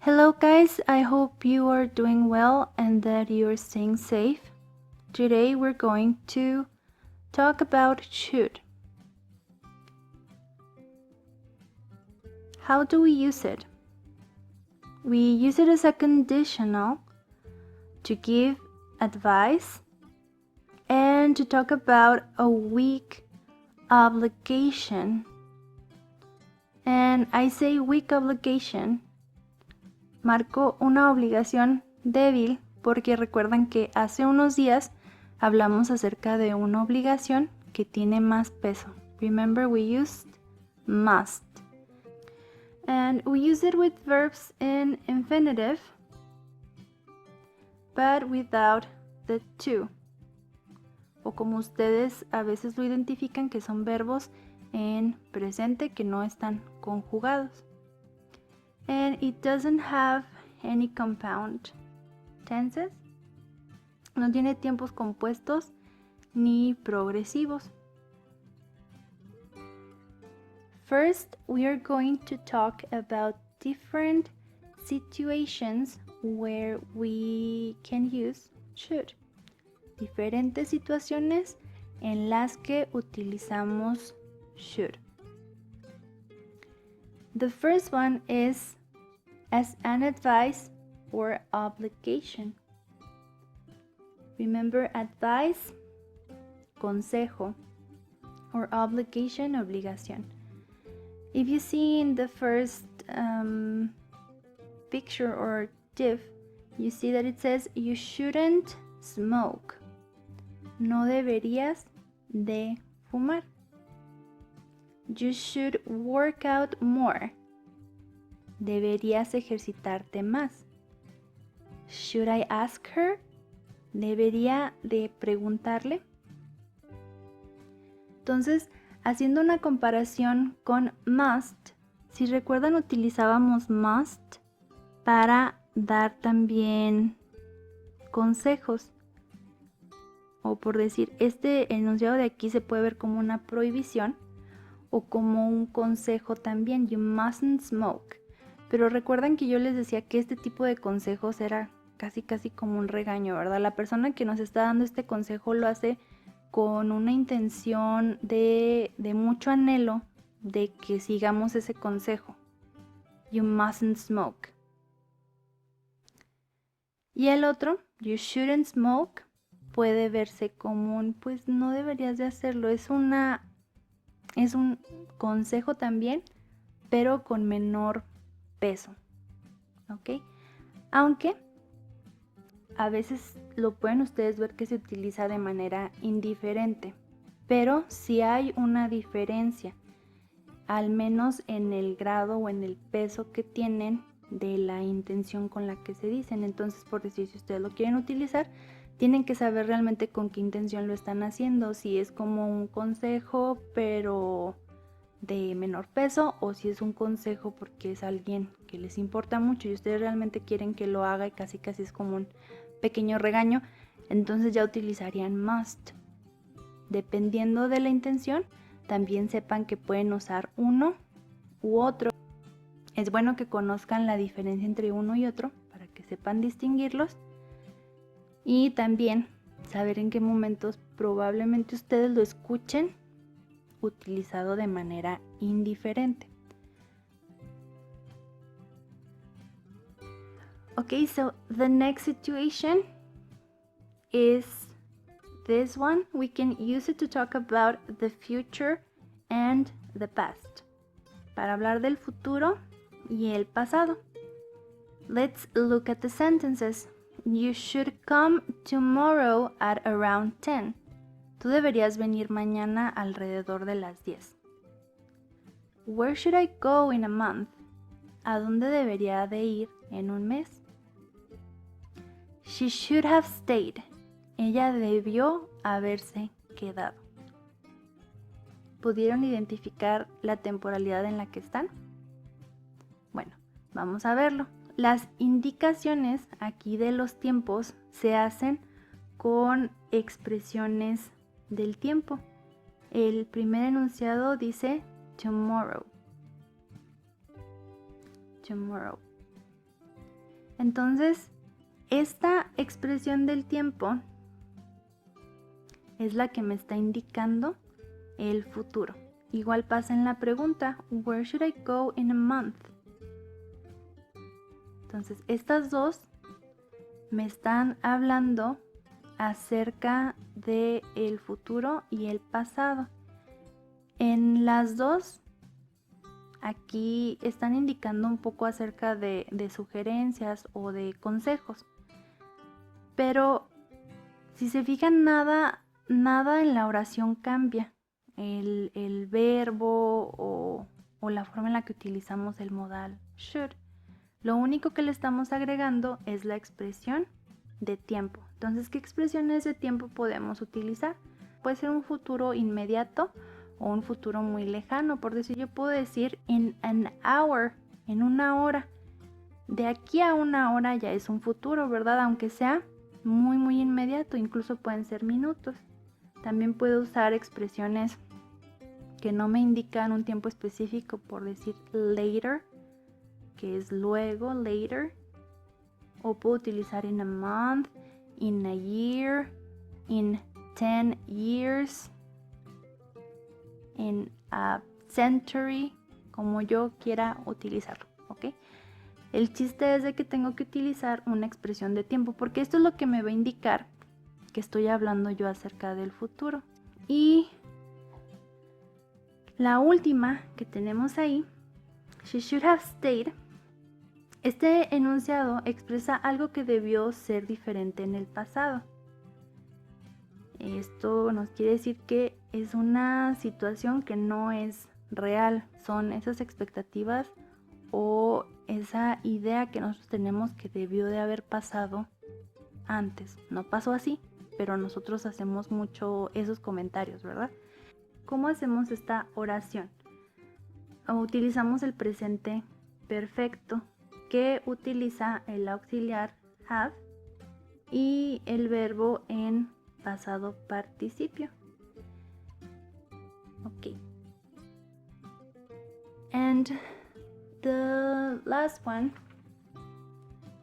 Hello guys, I hope you are doing well and that you're staying safe. Today we're going to talk about should. How do we use it? We use it as a conditional to give advice and to talk about a weak obligation. And I say weak obligation. Marco una obligación débil porque recuerdan que hace unos días hablamos acerca de una obligación que tiene más peso. Remember, we used must. And we use it with verbs in infinitive, but without the to. O como ustedes a veces lo identifican, que son verbos en presente que no están conjugados. And it doesn't have any compound tenses. No tiene tiempos compuestos ni progresivos. First, we are going to talk about different situations where we can use should. Diferentes situaciones en las que utilizamos should. The first one is as an advice or obligation. Remember, advice, consejo, or obligation, obligación. If you see in the first picture or div, you see that it says you shouldn't smoke. No deberías de fumar. You should work out more. Deberías ejercitarte más. Should I ask her? ¿Debería de preguntarle? Entonces, haciendo una comparación con must, si recuerdan utilizábamos must para dar también consejos. O por decir, este enunciado de aquí se puede ver como una prohibición o como un consejo también. You mustn't smoke. Pero recuerdan que yo les decía que este tipo de consejos era casi como un regaño, ¿verdad? La persona que nos está dando este consejo lo hace con una intención de mucho anhelo de que sigamos ese consejo. You mustn't smoke. Y el otro, you shouldn't smoke, puede verse como un, pues no deberías de hacerlo. Es un consejo también, pero con menor peso, ¿ok? Aunque a veces lo pueden ustedes ver que se utiliza de manera indiferente, pero sí hay una diferencia, al menos en el grado o en el peso que tienen de la intención con la que se dicen. Entonces, por decir, si ustedes lo quieren utilizar, tienen que saber realmente con qué intención lo están haciendo, si es como un consejo, pero de menor peso, o si es un consejo porque es alguien que les importa mucho y ustedes realmente quieren que lo haga y casi es como un pequeño regaño, entonces ya utilizarían must. Dependiendo de la intención, también sepan que pueden usar uno u otro. Es bueno que conozcan la diferencia entre uno y otro para que sepan distinguirlos y también saber en qué momentos probablemente ustedes lo escuchen utilizado de manera indiferente. Okay, so the next situation is this one. We can use it to talk about the future and the past. Para hablar del futuro y el pasado. Let's look at the sentences. You should come tomorrow at around 10. Tú deberías venir mañana alrededor de las 10. Where should I go in a month? ¿A dónde debería de ir en un mes? She should have stayed. Ella debió haberse quedado. ¿Pudieron identificar la temporalidad en la que están? Bueno, vamos a verlo. Las indicaciones aquí de los tiempos se hacen con expresiones del tiempo. El primer enunciado dice tomorrow. Tomorrow. Entonces, esta expresión del tiempo es la que me está indicando el futuro. Igual pasa en la pregunta, where should I go in a month? Entonces, estas dos me están hablando acerca de el futuro y el pasado. En las dos, aquí están indicando un poco acerca de sugerencias o de consejos. Pero si se fijan, nada en la oración cambia. El verbo o la forma en la que utilizamos el modal should. Lo único que le estamos agregando es la expresión de tiempo. Entonces, ¿qué expresiones de tiempo podemos utilizar? Puede ser un futuro inmediato o un futuro muy lejano. Por decir, yo puedo decir in an hour, en una hora. De aquí a una hora ya es un futuro, ¿verdad? Aunque sea muy inmediato, incluso pueden ser minutos. También puedo usar expresiones que no me indican un tiempo específico, por decir later, que es luego, later. O puedo utilizar in a month, in a year, in 10 years, in a century, como yo quiera utilizarlo, ¿ok? El chiste es de que tengo que utilizar una expresión de tiempo, porque esto es lo que me va a indicar que estoy hablando yo acerca del futuro. Y la última que tenemos ahí, she should have stayed. Este enunciado expresa algo que debió ser diferente en el pasado. Esto nos quiere decir que es una situación que no es real, son esas expectativas o esa idea que nosotros tenemos que debió de haber pasado antes. No pasó así, pero nosotros hacemos mucho esos comentarios, ¿verdad? ¿Cómo hacemos esta oración? Utilizamos el presente perfecto, que utiliza el auxiliar have y el verbo en pasado participio. Ok. And the last one,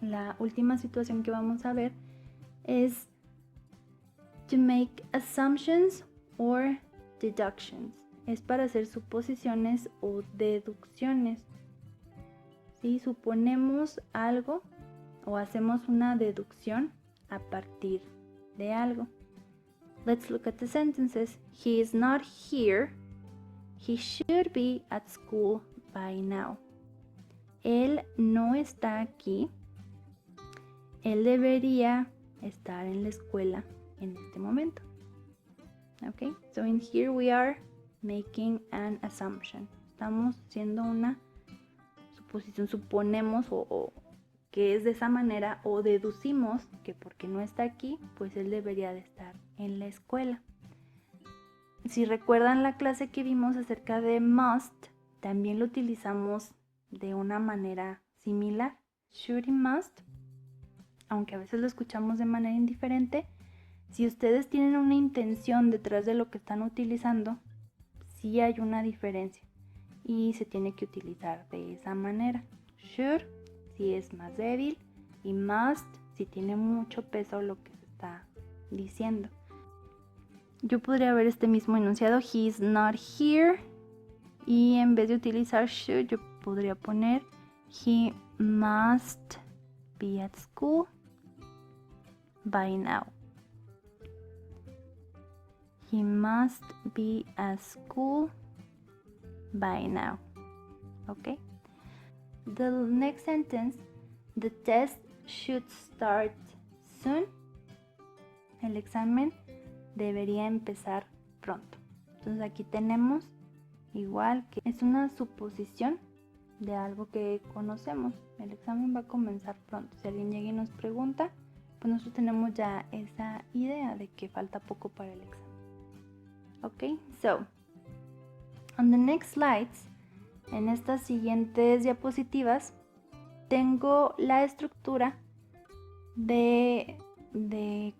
la última situación que vamos a ver es to make assumptions or deductions. Es para hacer suposiciones o deducciones. ¿Sí? Suponemos algo o hacemos una deducción a partir de algo. Let's look at the sentences. He is not here. He should be at school by now. Él no está aquí. Él debería estar en la escuela en este momento. Okay, so in here we are making an assumption. Estamos haciendo una suposición, suponemos o que es de esa manera, o deducimos que porque no está aquí, pues él debería de estar en la escuela. Si recuerdan la clase que vimos acerca de must, también lo utilizamos de una manera similar. Should y must, aunque a veces lo escuchamos de manera indiferente, si ustedes tienen una intención detrás de lo que están utilizando, sí hay una diferencia y se tiene que utilizar de esa manera. Should si es más débil y must si tiene mucho peso lo que se está diciendo. Yo podría ver este mismo enunciado, he is not here, y en vez de utilizar should yo podría poner he must be at school by now. He must be at school by now. Okay? The next sentence, the test should start soon. El examen debería empezar pronto. Entonces aquí tenemos igual que es una suposición de algo que conocemos. El examen va a comenzar pronto. Si alguien llega y nos pregunta, pues nosotros tenemos ya esa idea de que falta poco para el examen. Okay, so on the next slides, en estas siguientes diapositivas, tengo la estructura de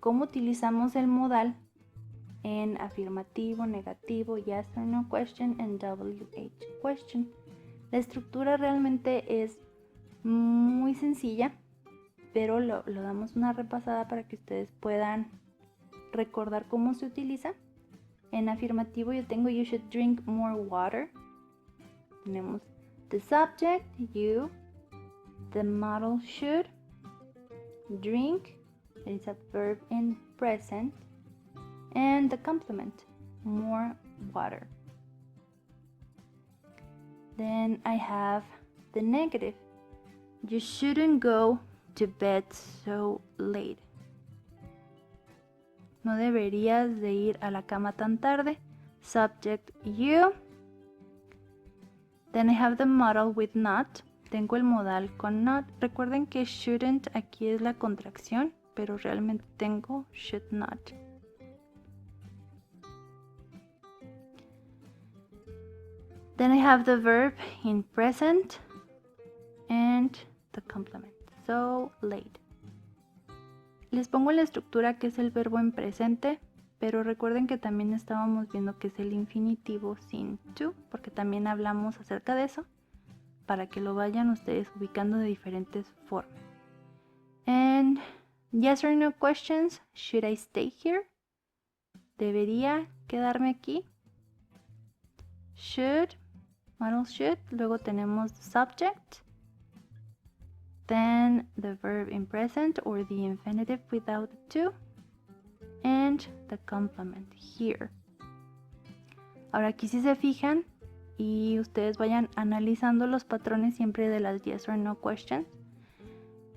cómo utilizamos el modal en afirmativo, negativo, yes or no question, and WH question. La estructura realmente es muy sencilla. pero lo damos una repasada para que ustedes puedan recordar cómo se utiliza. En afirmativo yo tengo you should drink more water. Tenemos the subject, you, the model should, drink, it's a verb in present, and the complement, more water. Then I have the negative, you shouldn't go to bed so late. No deberías de ir a la cama tan tarde. Subject, you. Then I have the modal with not. Tengo el modal con not. Recuerden que shouldn't aquí es la contracción, pero realmente tengo should not. Then I have the verb in present and the complement. So late. Les pongo la estructura que es el verbo en presente, pero recuerden que también estábamos viendo que es el infinitivo sin to, porque también hablamos acerca de eso, para que lo vayan ustedes ubicando de diferentes formas. And yes or no questions, should I stay here? ¿Debería quedarme aquí? Should, modal should, luego tenemos the subject, then the verb in present or the infinitive without the to, and the complement here. Ahora aquí si se fijan y ustedes vayan analizando los patrones siempre de las yes or no questions,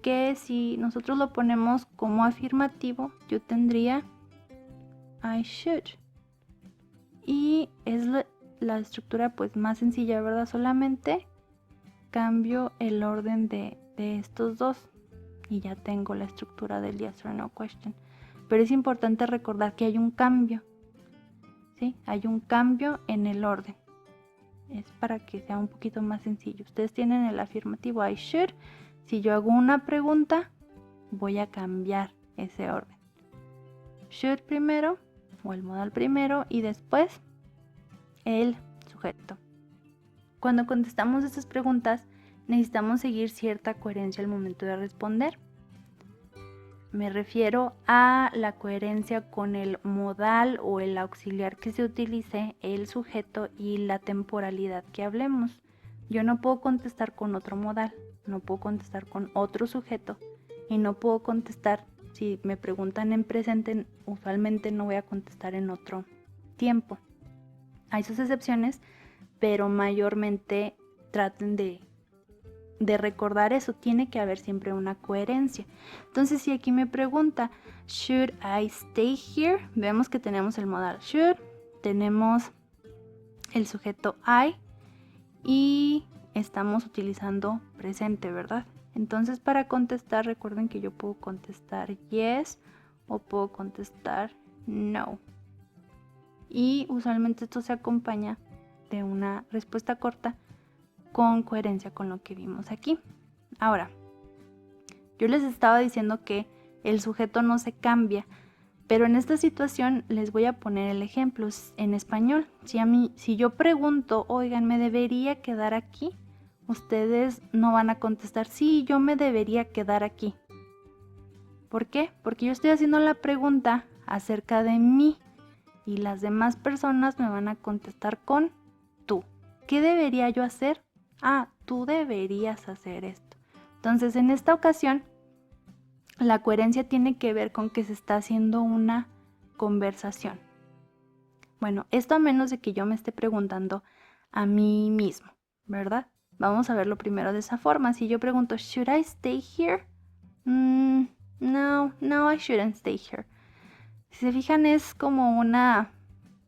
que si nosotros lo ponemos como afirmativo, yo tendría I should. Y es la estructura pues más sencilla, ¿verdad? Solamente cambio el orden de estos dos y ya tengo la estructura del yes or no question. Pero es importante recordar que hay un cambio, ¿sí? Hay un cambio en el orden. Es para que sea un poquito más sencillo. Ustedes tienen el afirmativo I should. Si yo hago una pregunta, voy a cambiar ese orden. Should primero, o el modal primero, y después el sujeto. Cuando contestamos estas preguntas, necesitamos seguir cierta coherencia al momento de responder. Me refiero a la coherencia con el modal o el auxiliar que se utilice, el sujeto y la temporalidad que hablemos. Yo no puedo contestar con otro modal, no puedo contestar con otro sujeto y no puedo contestar, si me preguntan en presente, usualmente no voy a contestar en otro tiempo. Hay sus excepciones, pero mayormente traten de recordar eso, tiene que haber siempre una coherencia. Entonces si aquí me pregunta should I stay here, vemos que tenemos el modal should, tenemos el sujeto I y estamos utilizando presente, ¿verdad? Entonces para contestar recuerden que yo puedo contestar yes o puedo contestar no, y usualmente esto se acompaña de una respuesta corta con coherencia con lo que vimos aquí. Ahora, yo les estaba diciendo que el sujeto no se cambia, pero en esta situación les voy a poner el ejemplo en español. Si yo pregunto, oigan, ¿me debería quedar aquí? Ustedes no van a contestar, sí, yo me debería quedar aquí. ¿Por qué? Porque yo estoy haciendo la pregunta acerca de mí y las demás personas me van a contestar con tú. ¿Qué debería yo hacer? Ah, tú deberías hacer esto. Entonces, en esta ocasión, la coherencia tiene que ver con que se está haciendo una conversación. Bueno, esto a menos de que yo me esté preguntando a mí mismo, ¿verdad? Vamos a verlo primero de esa forma. Si yo pregunto, ¿should I stay here? No, I shouldn't stay here. Si se fijan, es como una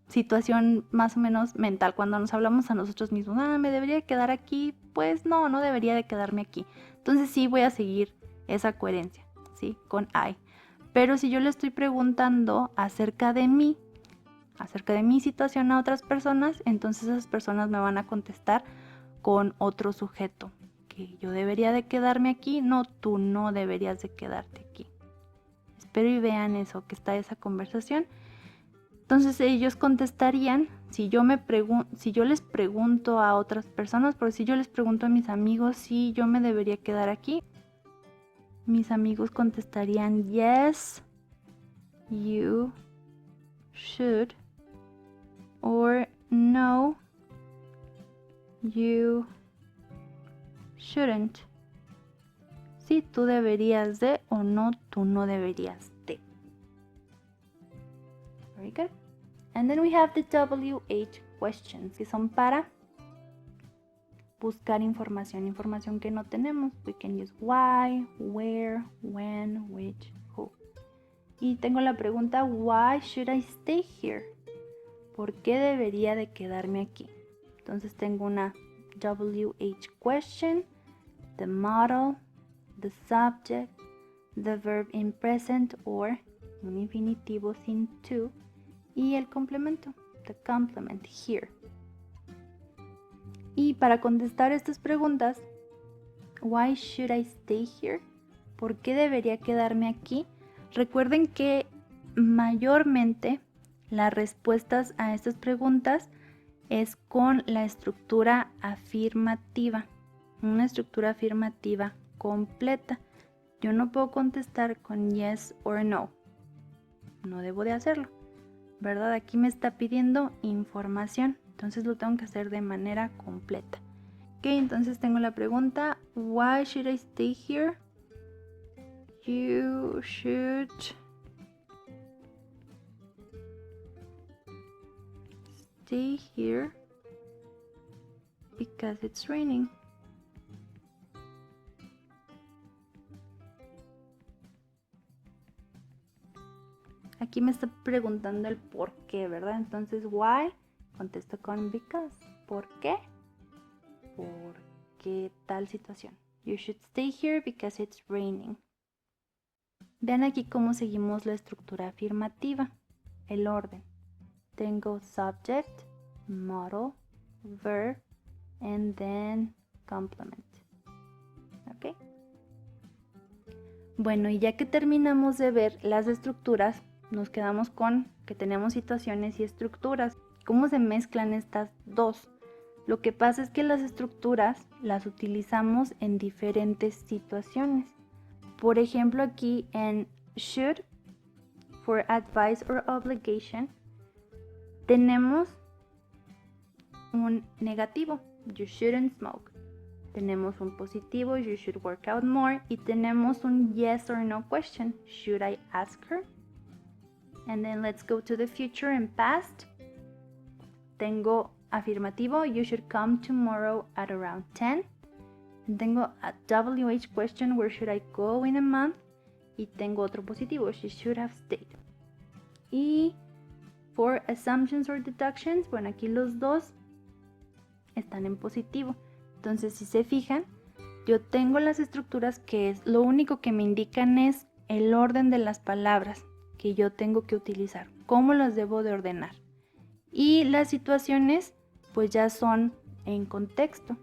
situación más o menos mental. Cuando nos hablamos a nosotros mismos, ¿me debería quedar aquí? Pues no debería de quedarme aquí. Entonces sí voy a seguir esa coherencia, ¿sí? Con I. Pero si yo le estoy preguntando acerca de mí, acerca de mi situación a otras personas, entonces esas personas me van a contestar con otro sujeto. Que yo debería de quedarme aquí, no, tú no deberías de quedarte aquí. Espero y vean eso, que está esa conversación. Entonces ellos contestarían, si yo les pregunto a otras personas, pero si yo les pregunto a mis amigos si yo me debería quedar aquí, mis amigos contestarían yes, you should, or no, you shouldn't. Sí, tú deberías de, o no, tú no deberías de. Very good. And then we have the WH questions, que son para buscar información que no tenemos. We can use why, where, when, which, who. Y tengo la pregunta, why should I stay here? ¿Por qué debería de quedarme aquí? Entonces tengo una WH question, the model, the subject, the verb in present or un infinitivo sin to y el complemento, the complement here. Y para contestar estas preguntas, why should I stay here? ¿Por qué debería quedarme aquí? Recuerden que mayormente las respuestas a estas preguntas es con la estructura afirmativa, una estructura afirmativa completa. Yo no puedo contestar con yes or no. No debo de hacerlo, ¿verdad? Aquí me está pidiendo información, entonces lo tengo que hacer de manera completa. Ok, entonces tengo la pregunta, why should I stay here? You should stay here because it's raining. Aquí me está preguntando el por qué, ¿verdad? Entonces, why, contesto con because. ¿Por qué? ¿Por qué tal situación? You should stay here because it's raining. Vean aquí cómo seguimos la estructura afirmativa, el orden. Tengo subject, model, verb, and then complement. ¿Ok? Bueno, y ya que terminamos de ver las estructuras, nos quedamos con que tenemos situaciones y estructuras. ¿Cómo se mezclan estas dos? Lo que pasa es que las estructuras las utilizamos en diferentes situaciones. Por ejemplo, aquí en should, for advice or obligation, tenemos un negativo, you shouldn't smoke. Tenemos un positivo, you should work out more. Y tenemos un yes or no question, should I ask her? And then let's go to the future and past. Tengo afirmativo, you should come tomorrow at around 10. Tengo a WH question, where should I go in a month? Y tengo otro positivo, she should have stayed. Y for assumptions or deductions, bueno, aquí los dos están en positivo. Entonces, si se fijan, yo tengo las estructuras que es lo único que me indican es el orden de las palabras que yo tengo que utilizar, cómo las debo de ordenar. Y las situaciones pues ya son en contexto.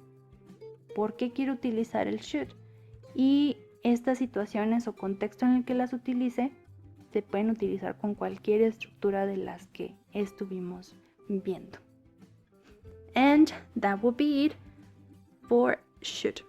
¿Por qué quiero utilizar el should? Y estas situaciones o contexto en el que las utilice se pueden utilizar con cualquier estructura de las que estuvimos viendo. And that will be it for should.